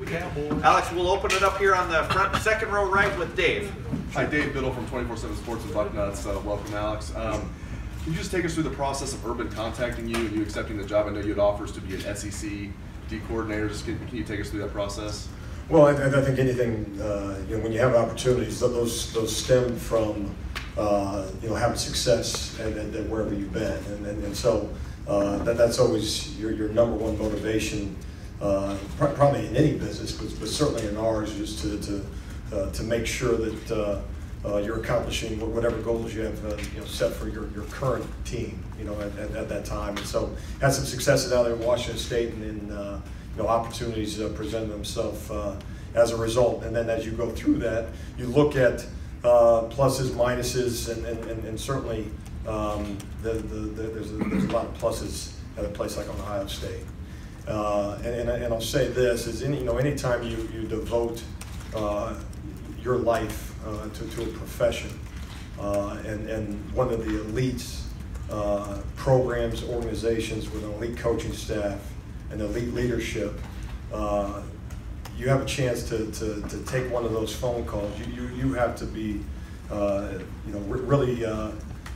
Cowboys. Alex, we'll open it up here on the front second row right with Dave. Hi, Dave Biddle from 24/7 Sports and Bucknuts. Welcome, Alex. Can you just take us through the process of Urban contacting you and you accepting the job? I know you had offers to be an SEC D coordinator. Just can you take us through that process? Well, I think anything, when you have opportunities, those stem from having success and wherever you've been, and so that's always your number one motivation, probably in any business, but certainly in ours, is to make sure that you're accomplishing whatever goals you have set for your current team, at that time. And so had some successes out there at Washington State, and opportunities presented themselves as a result. And then as you go through that, you look at pluses, minuses, and certainly there's a lot of pluses at a place like Ohio State. And I'll say this is anytime you devote your life to a profession, and one of the elite programs, organizations with an elite coaching staff and elite leadership, you have a chance to take one of those phone calls. You have to be really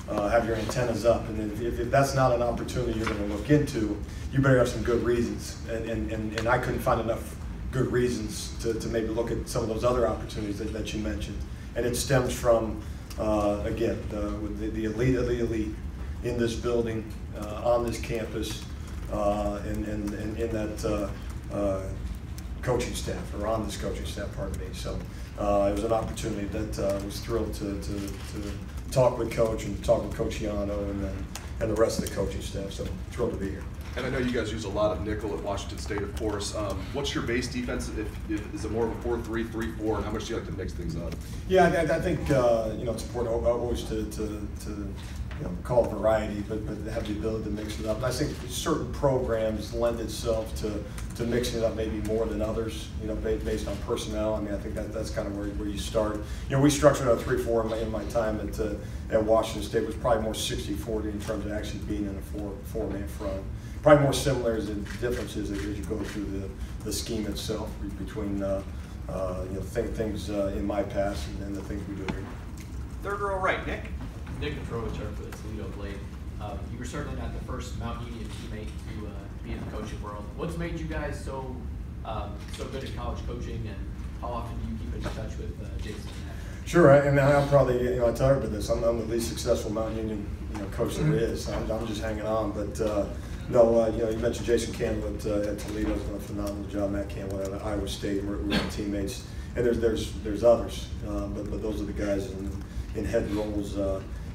have your antennas up, and if that's not an opportunity you're going to look into, you better have some good reasons. And I couldn't find enough good reasons to maybe look at some of those other opportunities that you mentioned. And it stems from, again, the elite in this building, on this campus, and in that coaching staff, or on this coaching staff, pardon me. So it was an opportunity that I was thrilled to talk with Coach and talk with Coach Yano and the rest of the coaching staff. So thrilled to be here. And I know you guys use a lot of nickel at Washington State, of course. What's your base defense? Is it more of a 4-3, 3-4, and how much do you like to mix things up? Yeah, I think it's important always to call it variety, but have the ability to mix it up. And I think certain programs lend itself to mixing it up maybe more than others, based on personnel. I mean, I think that's kind of where you start. We structured a 3-4 in my time at Washington State. It was probably more 60-40 in terms of actually being in a four-man front. Probably more similarities and differences as you go through the scheme itself between things in my past and the things we do here. Third row right, Nick. Nick Petrovich for the Toledo Blade. You were certainly not the first Mount Union teammate to be in the coaching world. What's made you guys so good at college coaching, and how often do you keep in touch with Jason? Sure, and I'm probably, I tell everybody this, I'm the least successful Mount Union coach there is. I'm just hanging on, but no, you mentioned Jason Campbell at Toledo, has done a phenomenal job. Matt Campbell at Iowa State, we're teammates, and there's others, but those are the guys in head roles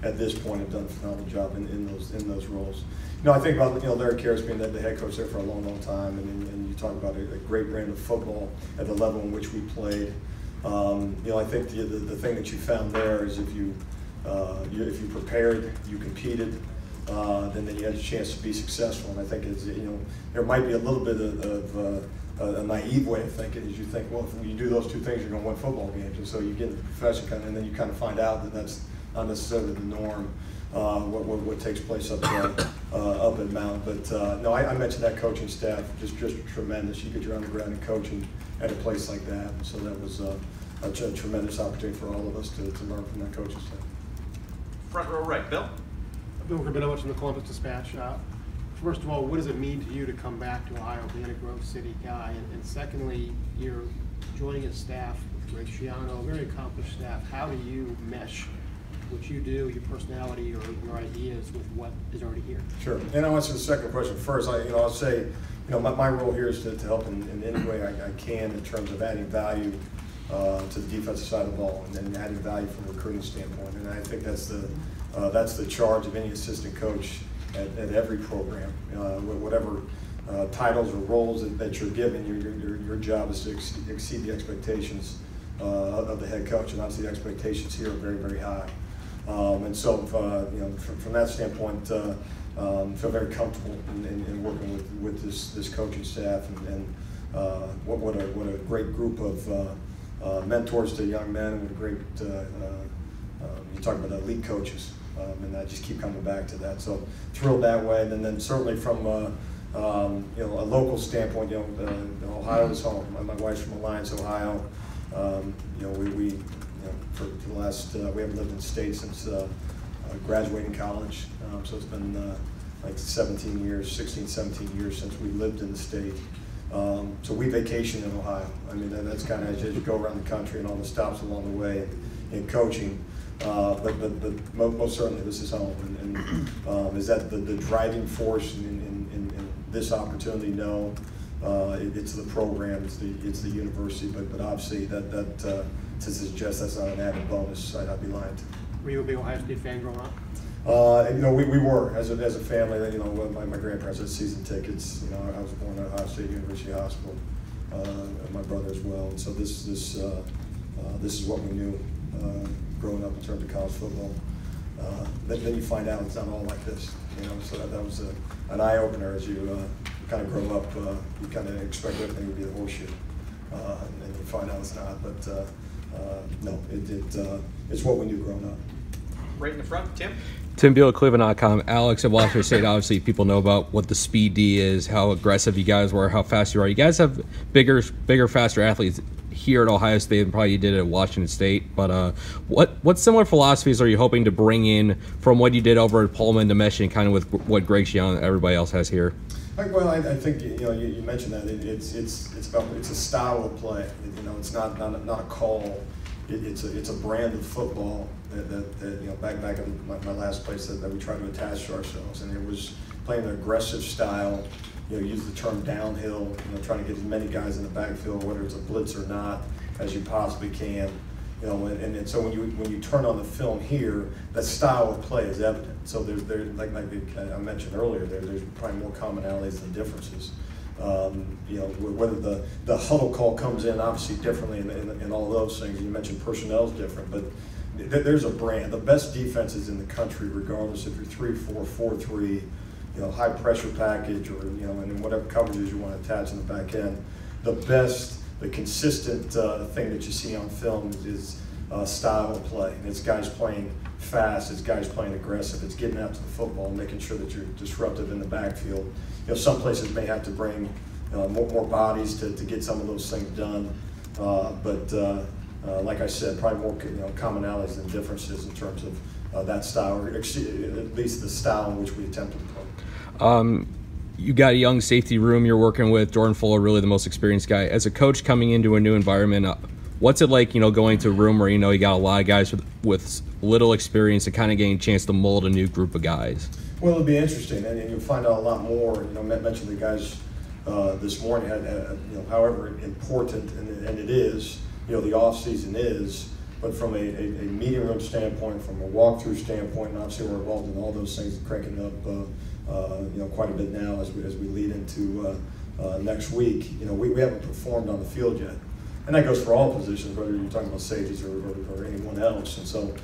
at this point have done a phenomenal job in those roles. I think about Larry Karras being the head coach there for a long time, and you talk about a great brand of football at the level in which we played. I think the thing that you found there is if you prepared, you competed, then you had a chance to be successful. And I think there might be a little bit of a naive way of thinking, is you think, well, if you do those two things, you're going to win football games. And so you get in the profession, and then you kind of find out that that's not necessarily the norm. What takes place up at Mount. But no, I mentioned that coaching staff, just tremendous. You get your undergrad in coaching at a place like that, and so that was a tremendous opportunity for all of us to learn from that coaching staff. Front row right, Bill. Bill Rabinowitz from the Columbus Dispatch. First of all, what does it mean to you to come back to Ohio, being a Grove City guy? And secondly, you're joining a staff with Greg Schiano, a very accomplished staff. How do you mesh what you do, your personality, or your ideas with what is already here? Sure. And I'll answer the second question first. I'll say, my role here is to help in any way I can in terms of adding value to the defensive side of the ball, and then adding value from a recruiting standpoint. And I think that's the charge of any assistant coach at every program. Whatever titles or roles that you're given, your job is to exceed the expectations of the head coach, and obviously the expectations here are very, very high. And so, from that standpoint, feel very comfortable in working with this coaching staff, and what a great group of mentors to young men, and what a great you talk about elite coaches, and I just keep coming back to that. So thrilled that way, and then certainly from You know, a local standpoint, you know, Ohio is home. My wife's from Alliance, Ohio. You know, we you know, for the last, we haven't lived in the state since graduating college. So it's been like 17 years, 16, 17 years since we lived in the state. So we vacation in Ohio. I mean, that's kind of as you go around the country and all the stops along the way in coaching. But most certainly this is home. And is that the driving force in this opportunity? No. It's the program, it's the university, but obviously that to suggest that's not an added bonus, I'd be lying to. Were you a big Ohio State fan growing up? You know, we were as a family. You know, my grandparents had season tickets. You know, I was born at Ohio State University Hospital, and my brother as well. And so this is what we knew growing up in terms of college football. Then you find out it's not all like this. You know, so that was an eye opener as you kind of grow up. You kind of expect everything would be a horseshoe, and you find out it's not. But no, it's what we knew growing up. Right in the front, Tim. Tim Bielik, cleveland.com. Alex at Washington State, obviously people know about what the speed D is, how aggressive you guys were, how fast you are. You guys have bigger, faster athletes here at Ohio State than probably you did at Washington State. But what similar philosophies are you hoping to bring in from what you did over at Pullman to mesh in kind of with what Greg Schiano and everybody else has here? Well, I think you mentioned that it's a style of play. You know, it's not a call. It's a brand of football that you know, back in my last place that we tried to attach to ourselves, and it was playing an aggressive style. You know, use the term downhill. You know, trying to get as many guys in the backfield, whether it's a blitz or not, as you possibly can. You know, and so when you turn on the film here, that style of play is evident. So there's like I mentioned earlier, there's probably more commonalities than differences. You know, whether the huddle call comes in obviously differently in all those things. You mentioned personnel is different, but there's a brand. The best defenses in the country, regardless if you're 3-4, 4-3, you know, high pressure package, or you know, and whatever coverages you want to attach in the back end, the consistent thing that you see on film is style of play. And it's guys playing fast, it's guys playing aggressive, it's getting out to the football, making sure that you're disruptive in the backfield. You know, some places may have to bring more bodies to get some of those things done, but like I said, probably more commonalities than differences in terms of that style, or at least the style in which we attempted to play. You got a young safety room you're working with, Jordan Fuller, really the most experienced guy. As a coach coming into a new environment, what's it like, you know, going to a room where, you know, you got a lot of guys with little experience and kind of getting a chance to mold a new group of guys? Well, it'll be interesting, and you'll find out a lot more. You know, I mentioned the guys this morning had, you know, however important, and it is, you know, the off season is, but from a meeting room standpoint, from a walkthrough standpoint, and obviously we're involved in all those things, cranking up, you know, quite a bit now as we lead into next week. You know, we haven't performed on the field yet, and that goes for all positions, whether you're talking about safeties or anyone else. And so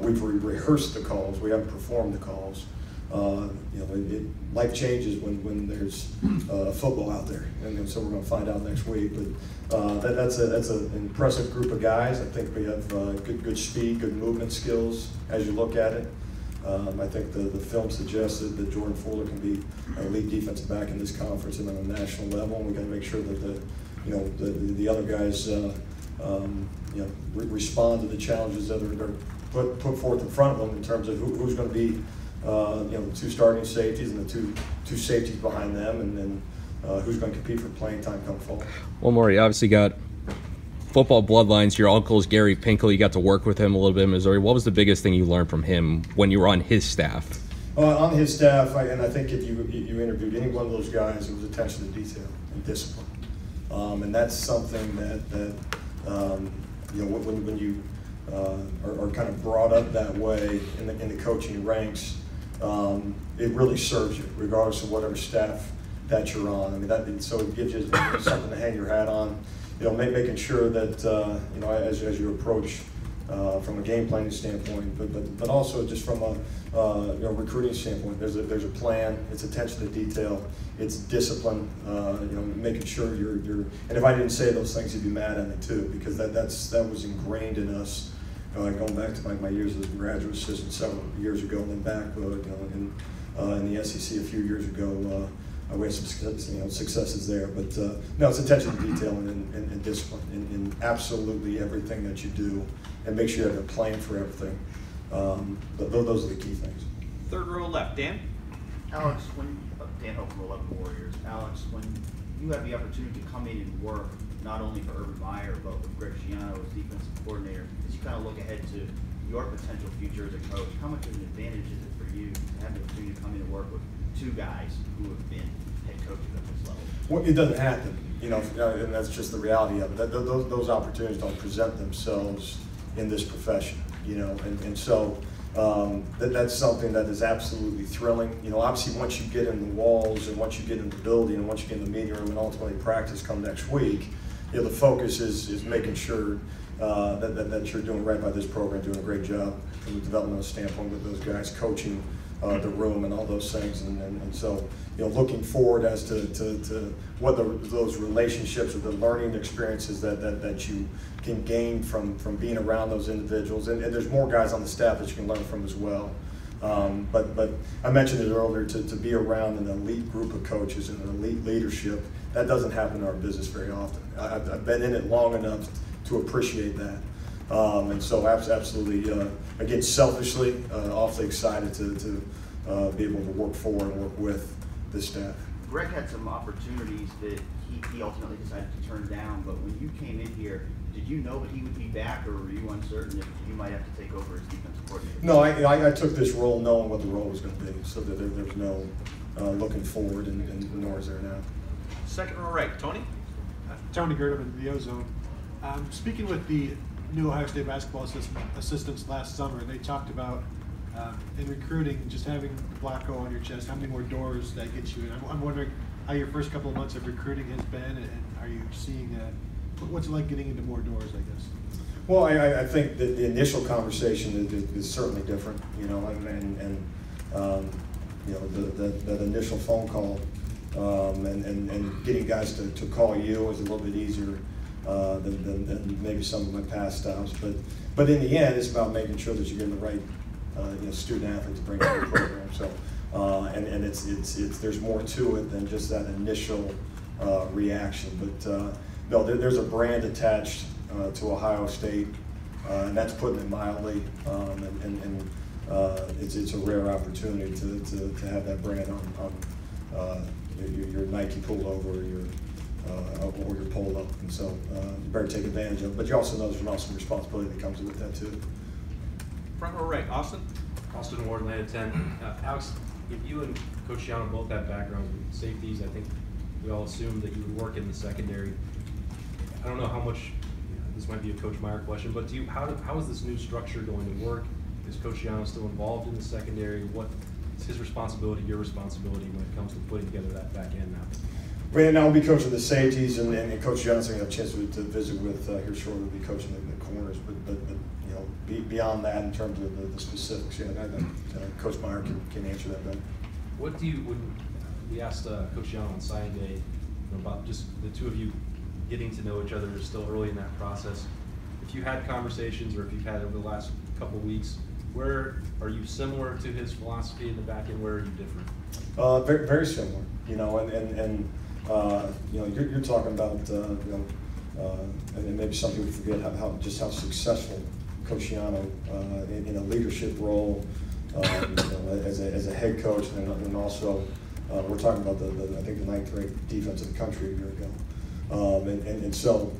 we've rehearsed the calls, we haven't performed the calls. You know, life changes when there's football out there, and so we're going to find out next week. But that's an impressive group of guys. I think we have good speed, good movement skills as you look at it. I think the film suggested that Jordan Fuller can be a lead defensive back in this conference and on a national level. And we got to make sure that the other guys you know, respond to the challenges that are put forth in front of them in terms of who's going to be you know, the two starting safeties and the two safeties behind them, and then who's going to compete for playing time come fall. One more, you obviously got football bloodlines. Your uncle is Gary Pinkel. You got to work with him a little bit in Missouri. What was the biggest thing you learned from him when you were on his staff? On his staff, and I think if you interviewed any one of those guys, it was attention to detail and discipline, and that's something that you know, when you are kind of brought up that way in the coaching ranks, it really serves you regardless of whatever staff that you're on. I mean, so it gives you something to hang your hat on. You know, making sure that you know, as you approach from a game planning standpoint, but also just from a you know, recruiting standpoint. There's a plan. It's attention to detail. It's discipline. You know, making sure you're. And if I didn't say those things, you'd be mad at me too, because that was ingrained in us. Going back to my years as a graduate assistant several years ago, and then back you know, in the SEC a few years ago. we had some successes there. But no, it's attention to detail and discipline in absolutely everything that you do, and make sure you have a plan for everything. But those are the key things. Third row left, Dan. Alex, Dan Hope from 11 Warriors. Alex, when you have the opportunity to come in and work not only for Urban Meyer but with Greg Schiano as defensive coordinator, as you kind of look ahead to your potential future as a coach, how much of an advantage is it for you to have the opportunity to come in and work with two guys who have been head coaches at this level? Well, it doesn't happen, and that's just the reality of it. Those opportunities don't present themselves in this profession, and so that's something that is absolutely thrilling. Obviously, once you get in the walls and once you get in the building and once you get in the meeting room and ultimately practice come next week, the focus is making sure that you're doing right by this program, doing a great job from a developmental standpoint with those guys, coaching the room and all those things, and so looking forward as to what those relationships or the learning experiences that you can gain from being around those individuals, and there's more guys on the staff that you can learn from as well. But I mentioned it earlier, to be around an elite group of coaches and an elite leadership, that doesn't happen in our business very often. I've been in it long enough to appreciate that. And so absolutely, again, selfishly, awfully excited to be able to work for and work with this staff. Greg had some opportunities that he ultimately decided to turn down, but when you came in here, did you know that he would be back, or were you uncertain if you might have to take over as defensive coordinator? No, I took this role knowing what the role was going to be, so that there's no looking forward, and nor is there now. Second row right, Tony. Tony Gerdeman, the Ozone. Speaking with the new Ohio State basketball assistants last summer, they talked about in recruiting just having the black hole on your chest, how many more doors that gets you in. I'm wondering how your first couple of months of recruiting has been, and are you seeing what's it like getting into more doors, I guess? Well, I think that the initial conversation is certainly different, that initial phone call and getting guys to call you is a little bit easier than maybe some of my past styles. But in the end, it's about making sure that you're getting the right student athlete to bring to the program. So and it's there's more to it than just that initial reaction. But no, there's a brand attached to Ohio State, and that's putting it mildly. It's a rare opportunity to have that brand on your Nike pullover or your polo, and so you better take advantage of it. But you also know there's an awesome responsibility that comes with that too. Front row right, Austin. Austin Ward, Atlanta 10. Alex, if you and Coach Schiano both have backgrounds with safeties, I think we all assumed that you would work in the secondary. I don't know how much, this might be a Coach Meyer question, but how is this new structure going to work? Is Coach Schiano still involved in the secondary? What is his responsibility, your responsibility when it comes to putting together that back end now? Right now, I'll be coaching the safeties, and Coach Johnson have a chance to visit with here shortly. We'll be coaching the corners, but beyond that, in terms of the specifics, Coach Meyer can answer that better. What do you, when we asked Coach Schiano on signing day about just the two of you getting to know each other, still early in that process, if you had conversations or if you've had over the last couple of weeks, where are you similar to his philosophy in the back end? Where are you different? Very, very similar, you're talking about, and maybe some people forget how successful Coach Schiano in a leadership role, as a head coach, and also we're talking about I think the 9th ranked defense in the country a year ago, so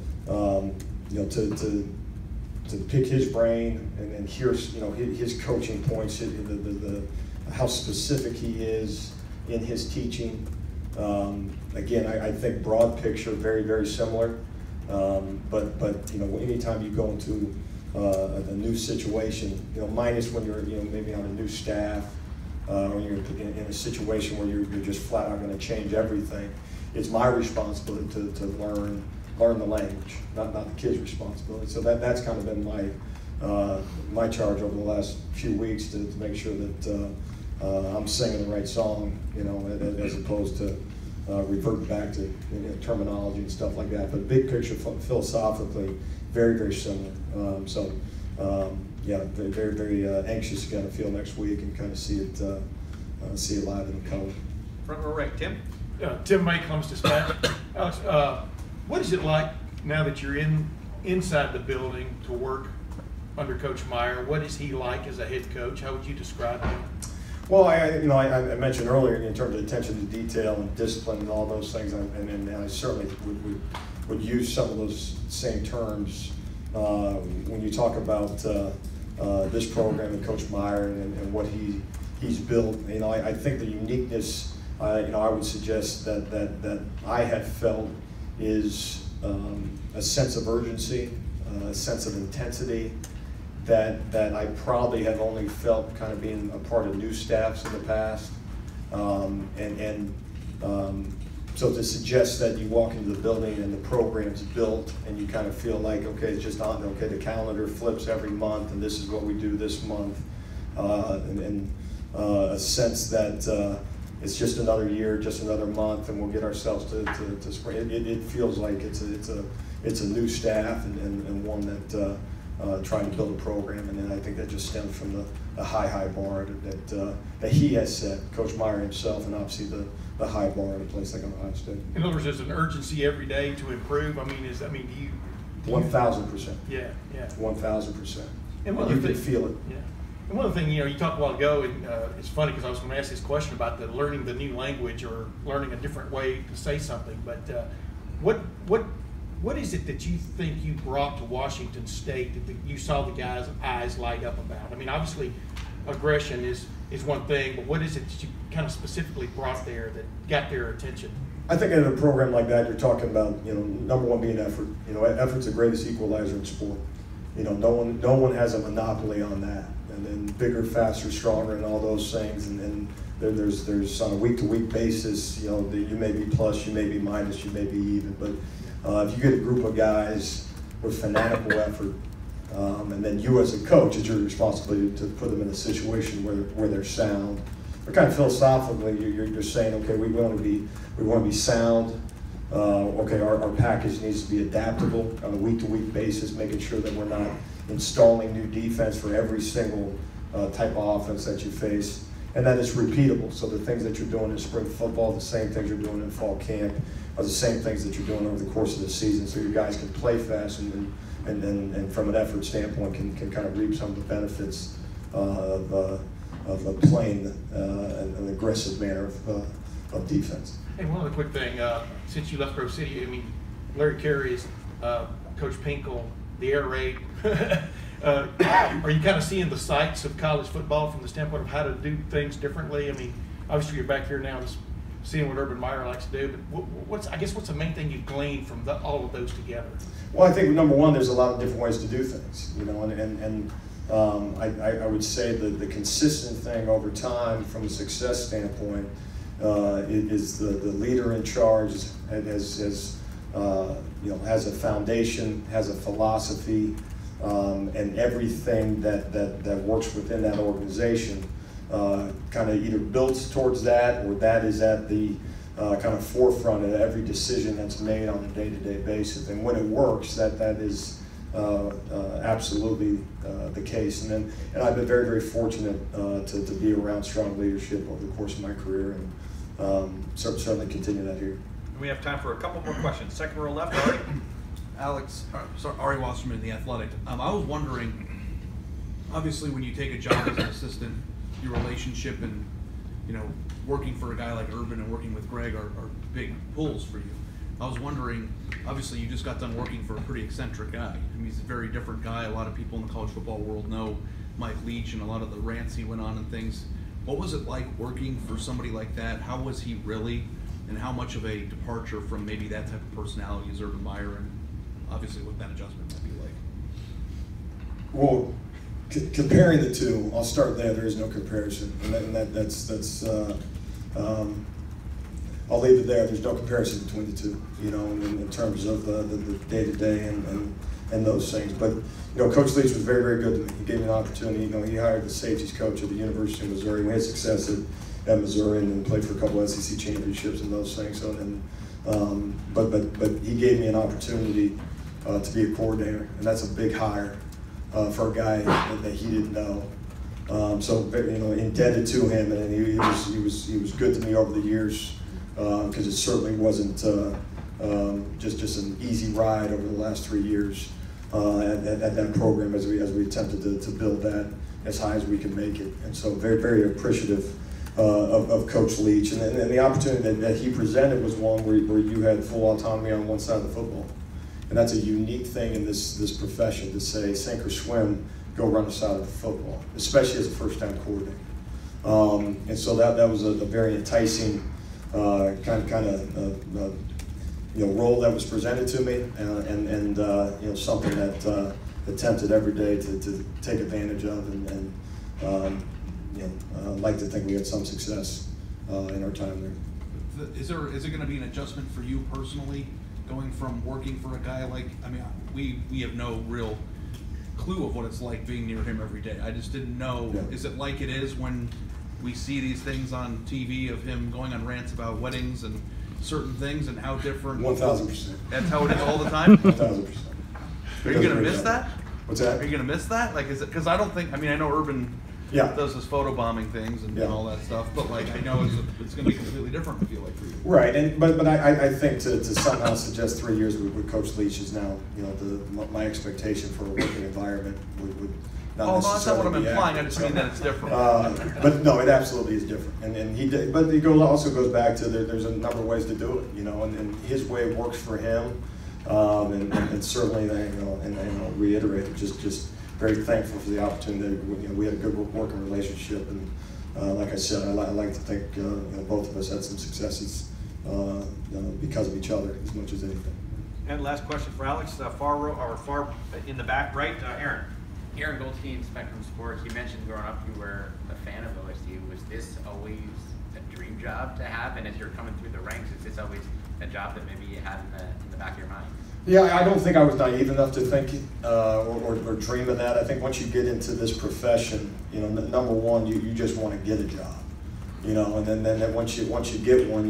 to pick his brain and hear his coaching points, how specific he is in his teaching. Again, I think broad picture, very, very similar. But anytime you go into a new situation, minus when you're maybe on a new staff, or you're in a situation where you're just flat out going to change everything, it's my responsibility to learn the language, not the kid's responsibility. So that's kind of been my charge over the last few weeks to make sure that I'm singing the right song, as opposed to revert back to terminology and stuff like that. But big picture, philosophically, very, very similar. Very, very anxious to kind of feel next week and kind of see it live in the color. Front row right, Tim. Tim May comes to Dispatch. Alex, what is it like now that you're inside the building to work under Coach Meyer? What is he like as a head coach? How would you describe him? Well, I mentioned earlier in terms of attention to detail and discipline and all those things, and I certainly would use some of those same terms when you talk about this program and Coach Meyer and what he's built. I think the uniqueness, I would suggest that I have felt is a sense of urgency, a sense of intensity that I probably have only felt kind of being a part of new staffs in the past. So to suggest that you walk into the building and the program's built and you kind of feel like, okay, it's just on, okay, the calendar flips every month and this is what we do this month, a sense that it's just another year, just another month, and we'll get ourselves to spring. It feels like it's a new staff and one that trying to build a program, and then I think that just stems from the high bar that he has set, Coach Meyer himself, and obviously the high bar at a place like Ohio State. In other words, there's an urgency every day to improve. Do you? 1,000%. Yeah. 1,000%. And you can feel it. Yeah. And one other thing, you talked a while ago, and it's funny because I was going to ask this question about learning the new language or learning a different way to say something. But what is it that you think you brought to Washington State that you saw the guys' eyes light up about? Obviously, aggression is one thing, but what is it that you kind of specifically brought there that got their attention? I think in a program like that, you're talking about, number one being effort. Effort's the greatest equalizer in sport. No one has a monopoly on that. And then bigger, faster, stronger, and all those things. And there's on a week-to-week basis, you may be plus, you may be minus, you may be even. But if you get a group of guys with fanatical effort, and then you as a coach, it's your responsibility to put them in a situation where they're sound. But kind of philosophically, you're saying, okay, we want to be sound. Okay, our package needs to be adaptable on a week-to-week basis, making sure that we're not installing new defense for every single type of offense that you face, and that it's repeatable. So the things that you're doing in spring football, the same things you're doing in fall camp, are the same things that you're doing over the course of the season, so your guys can play fast and from an effort standpoint can kind of reap some of the benefits of playing an aggressive manner of defense. And one other quick thing, since you left Grove City, Larry Carey's, Coach Pinkel, the air raid. Are you kind of seeing the sights of college football from the standpoint of how to do things differently? Obviously you're back here now just seeing what Urban Meyer likes to do, but what's the main thing you've gleaned from all of those together? Well, I think number one, there's a lot of different ways to do things, and I would say that the consistent thing over time from a success standpoint is the leader in charge has a foundation, has a philosophy, and everything that works within that organization kind of either builds towards that or that is at the kind of forefront of every decision that's made on a day-to-day basis. And when it works, that is absolutely the case. And I've been very, very fortunate to be around strong leadership over the course of my career, and certainly continue that here. We have time for a couple more questions. Second row left, Ari. Ari Wasserman, The Athletic. I was wondering, obviously when you take a job as an assistant, your relationship and working for a guy like Urban and working with Greg are big pulls for you. I was wondering, obviously you just got done working for a pretty eccentric guy. He's a very different guy. A lot of people in the college football world know Mike Leach and a lot of the rants he went on and things. What was it like working for somebody like that? How was he really? And how much of a departure from maybe that type of personality is Urban Meyer, and obviously what that adjustment might be like? Well, comparing the two, I'll start there. There is no comparison, and that's I'll leave it there. There's no comparison between the two, in terms of the day-to-day and those things. But Coach Leach was very, very good to me. He gave me an opportunity. He hired the safeties coach at the University of Missouri. We had success at Missouri and played for a couple of SEC championships and those things. So, but he gave me an opportunity to be a coordinator, and that's a big hire for a guy that he didn't know. So indebted to him, and he was good to me over the years because it certainly wasn't just an easy ride over the last 3 years at that program as we attempted to build that as high as we can make it. And so very, very appreciative of Coach Leach, and the opportunity that he presented was one where you had full autonomy on one side of the football, and that's a unique thing in this profession, to say sink or swim, go run the side of the football, especially as a first-time coordinator. And so that was a very enticing kind of role that was presented to me, and something that attempted every day to take advantage of, and I'd like to think we had some success in our time there. Is it going to be an adjustment for you personally, going from working for a guy like, I mean, we have no real clue of what it's like being near him every day. I just didn't know, Yeah. Is it like it is when we see these things on TV of him going on rants about weddings and certain things, and how different? 1,000%. That's how it is all the time? 1,000%. Are you going to miss that? What's that? Are you going to miss that? Like, is it, because I don't think, I mean, I know Urban does his photobombing things and all that stuff, but like, I know it's going to be completely different, I feel like, for you. Right, but I think to somehow suggest 3 years with Coach Leach is now, my expectation for a working environment would not necessarily that's not what I'm be implying. accurate. I just mean that it's different. But no, it absolutely is different, and he did. But it also goes back to there's a number of ways to do it, and his way works for him, and certainly, and I'll reiterate it, just very thankful for the opportunity. We had a good working relationship, and like I said, I like to think both of us had some successes because of each other as much as anything. And last question for Alex, far in the back right, Aaron. Aaron Goldstein, Spectrum Sports. You mentioned growing up you were a fan of OSU. Was this always a dream job to have? And as you're coming through the ranks, is this always a job that maybe you had in the back of your mind? Yeah, I don't think I was naive enough to think or dream of that. I think once you get into this profession, number one, you just want to get a job, and then once you get one,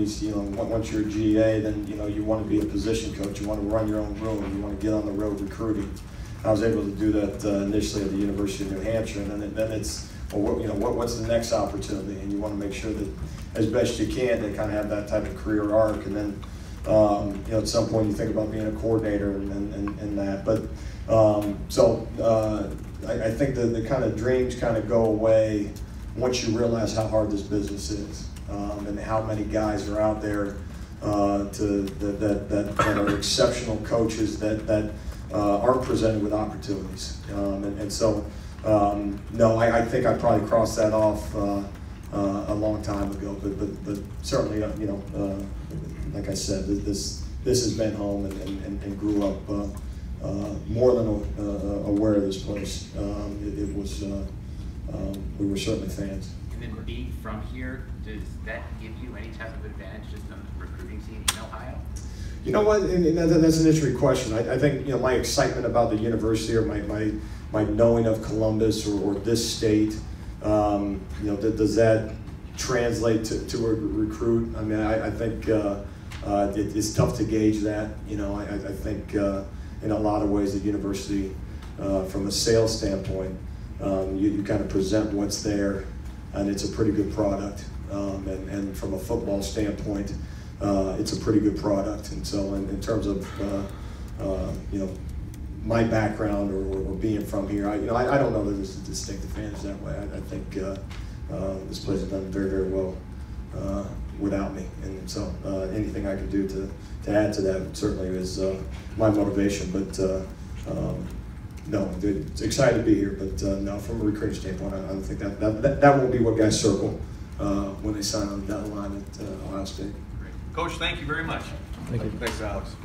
once you're a GA, then you want to be a position coach. You want to run your own room. You want to get on the road recruiting. I was able to do that initially at the University of New Hampshire, and then it's what's the next opportunity, and you want to make sure that as best you can they kind of have that type of career arc, and then at some point you think about being a coordinator and that. But I think the kind of dreams kind of go away once you realize how hard this business is, and how many guys are out there that are exceptional coaches that aren't presented with opportunities, so no, I think I probably crossed that off a long time ago, but certainly like I said, this has been home, and grew up more than aware of this place. It was we were certainly fans. And then being from here, does that give you any type of advantage just on the recruiting scene in Ohio? You know what? And that's an interesting question. I think my excitement about the university, or my knowing of Columbus or this state, does that translate to a recruit? I mean, I think it's tough to gauge that. I think in a lot of ways the university, from a sales standpoint, you kind of present what's there, and it's a pretty good product. And from a football standpoint, it's a pretty good product. And so in terms of my background or being from here, I don't know that there's a distinct advantage that way. I think this place has done very, very well without me, and so anything I can do to add to that certainly is my motivation. But no, it's excited to be here. But no, from a recruiting standpoint, I don't think that won't be what guys circle when they sign on down the line at Ohio State. Coach, thank you very much. Thank you. Thanks, Alex.